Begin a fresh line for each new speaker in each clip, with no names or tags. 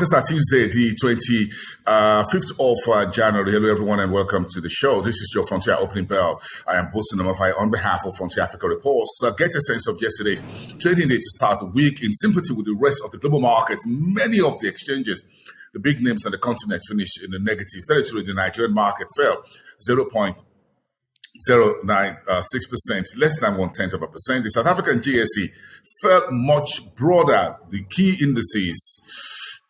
is our Tuesday, the 25th of January. Hello, everyone, and welcome to the show. This is your Frontier Opening Bell. I am Boason Omofaye on behalf of Frontier Africa Reports. Get a sense of yesterday's trading day to start the week in sympathy with the rest of the global markets. Many of the exchanges, the big names on the continent, finished in the negative territory. The Nigerian market fell 0.096%, less than 0.1%. The South African GSE fell much broader. The key indices,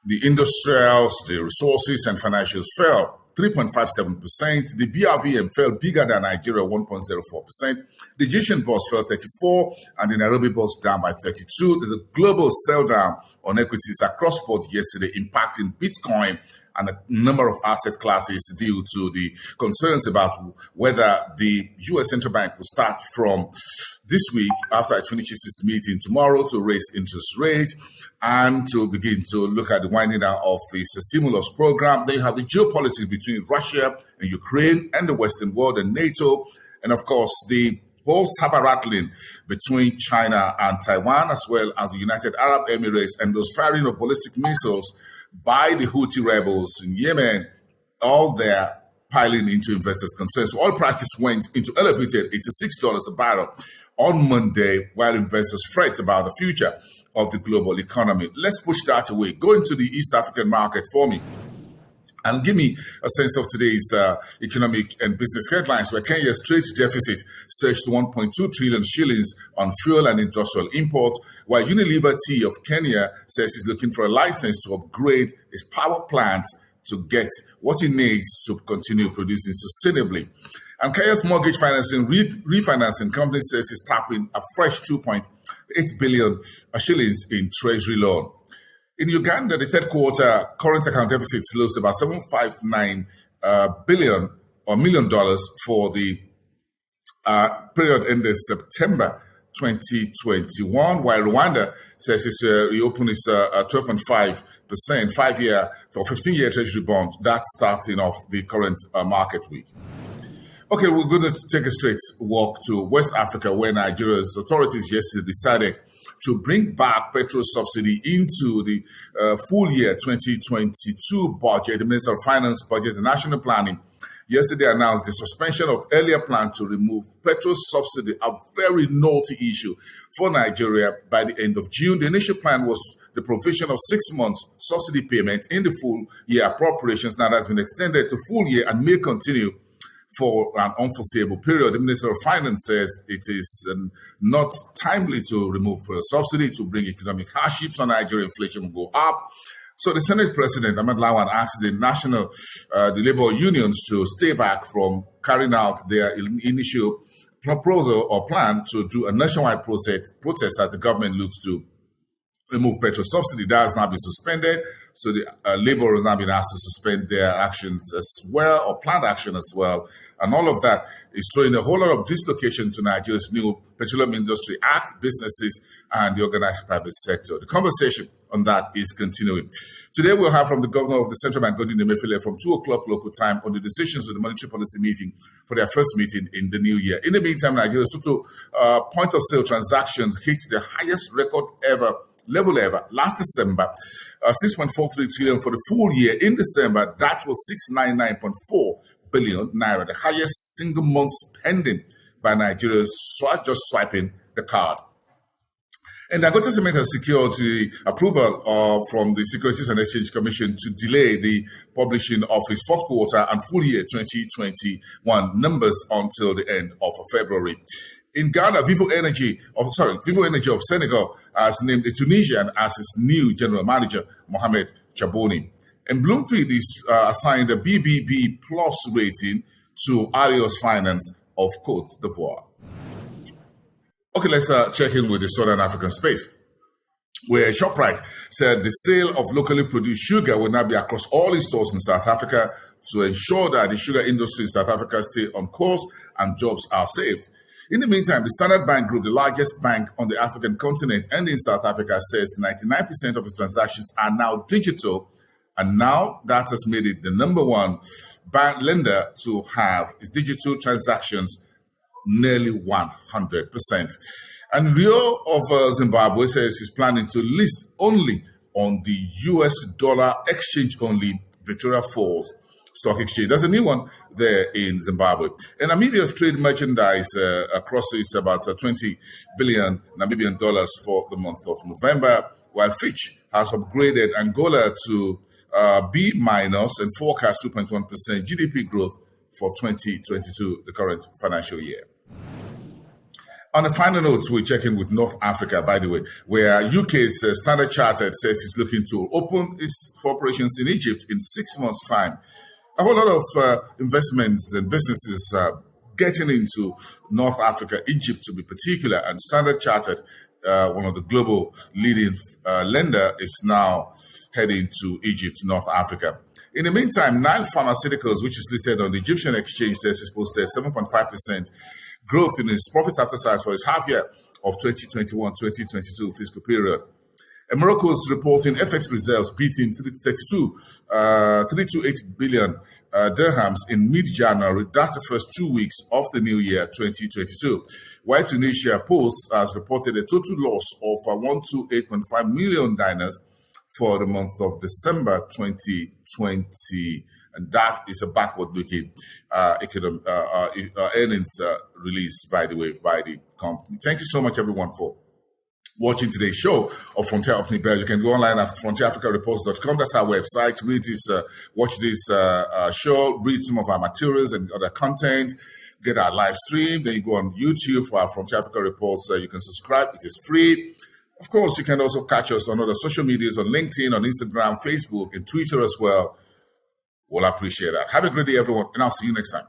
the industrials, the resources, and financials fell 3.57%. The BRVM fell bigger than Nigeria, 1.04%. The Egyptian bourse fell 34, and the Nairobi bourse down by 32. There's a global sell down on equities across board yesterday, impacting Bitcoin and a number of asset classes due to the concerns about whether the U.S. Central Bank will start from this week, after it finishes its meeting tomorrow, to raise interest rate and to begin to look at the winding down of its stimulus program. Then you have the geopolitics between Russia and Ukraine and the Western world and NATO, and of course the whole saber rattling between China and Taiwan, as well as the United Arab Emirates and those firing of ballistic missiles by the Houthi rebels in Yemen, all there piling into investors' concerns. So oil prices went into elevated $86 a barrel on Monday, while investors fret about the future of the global economy. Let's push that away. Go into the East African market for me and give me a sense of today's economic and business headlines, where Kenya's trade deficit surged to 1.2 trillion shillings on fuel and industrial imports, while Unilever Tea of Kenya says it's looking for a license to upgrade its power plants to get what it needs to continue producing sustainably. And Kenya's mortgage financing refinancing company says it's tapping a fresh 2.8 billion shillings in treasury loan. In Uganda, the third quarter current account deficit closed about $759 million for the period ended September 2021, while Rwanda says it's reopened its 12.5% 15-year treasury bond. That's starting off the current market week. Okay, we're going to take a straight walk to West Africa, where Nigeria's authorities yesterday decided to bring back petrol subsidy into the full year 2022 budget. The Minister of Finance, Budget and National Planning yesterday announced the suspension of earlier plan to remove petrol subsidy, a very naughty issue for Nigeria, by the end of June. The initial plan was the provision of 6 months subsidy payment in the full year appropriations. Now that's been extended to full year and may continue for an unforeseeable period. The Minister of Finance says it is not timely to remove subsidy to bring economic hardships on Nigeria. Inflation will go up. So the Senate President, Ahmed Lawan, asked the labor unions to stay back from carrying out their initial proposal or plan to do a nationwide protest as the government looks to remove petrol subsidy. That has now been suspended. So the labor has now been asked to suspend their actions as well, or planned action as well. And all of that is throwing a whole lot of dislocation to Nigeria's new Petroleum Industry Act, businesses, and the organized private sector. The conversation on that is continuing. Today we'll have from the Governor of the Central Bank, Godwin Emefiele, from 2 o'clock local time on the decisions of the monetary policy meeting for their first meeting in the new year. In the meantime, Nigeria's total point of sale transactions hit the highest record level ever last December, 6.43 trillion for the full year. In December, that was 699.4 billion naira, the highest single month spending by Nigerians just swiping the card. And Dangote Cement has secured the approval from the Securities and Exchange Commission to delay the publishing of its fourth quarter and full year 2021 numbers until the end of February. In Ghana, Vivo Energy of Senegal has named a Tunisian as its new general manager, Mohamed Chaboni. And Bloomfield is assigned a BBB plus rating to Alios Finance of Cote d'Ivoire. Okay, let's check in with the Southern African space, where ShopRite said the sale of locally produced sugar will now be across all its stores in South Africa to ensure that the sugar industry in South Africa stay on course and jobs are saved. In the meantime, the Standard Bank Group, the largest bank on the African continent and in South Africa, says 99% of its transactions are now digital, and now that has made it the number one bank lender to have its digital transactions nearly 100%. And Rio of Zimbabwe says he's planning to list only on the US dollar exchange-only Victoria Falls Stock Exchange. There's a new one there in Zimbabwe. And Namibia's trade merchandise crosses about 20 billion Namibian dollars for the month of November, while Fitch has upgraded Angola to B- and forecast 2.1% GDP growth for 2022, the current financial year. On a final note, we check in with North Africa, by the way, where UK's Standard Chartered says it's looking to open its operations in Egypt in 6 months' time. A whole lot of investments and businesses getting into North Africa, Egypt to be particular, and Standard Chartered, one of the global leading lender, is now heading to Egypt, North Africa. In the meantime, Nile Pharmaceuticals, which is listed on the Egyptian exchange, says it's posted 7.5% growth in its profit after tax for its half year of 2021-2022 fiscal period. And Morocco's reporting FX reserves beating 328 billion dirhams in mid-January. That's the first 2 weeks of the new year, 2022. While Tunisia Post has reported a total loss of 128.5 million dinars for the month of December 2020. And that is a backward-looking earnings release, by the way, by the company. Thank you so much, everyone, for watching today's show of Frontier Opening Bell. You can go online at frontierafricareports.com. That's our website. Read this, watch this show, read some of our materials and other content, get our live stream. Then you go on YouTube for our Frontier Africa Reports. You can subscribe. It is free. Of course, you can also catch us on other social medias, on LinkedIn, on Instagram, Facebook, and Twitter as well. We'll appreciate that. Have a great day, everyone, and I'll see you next time.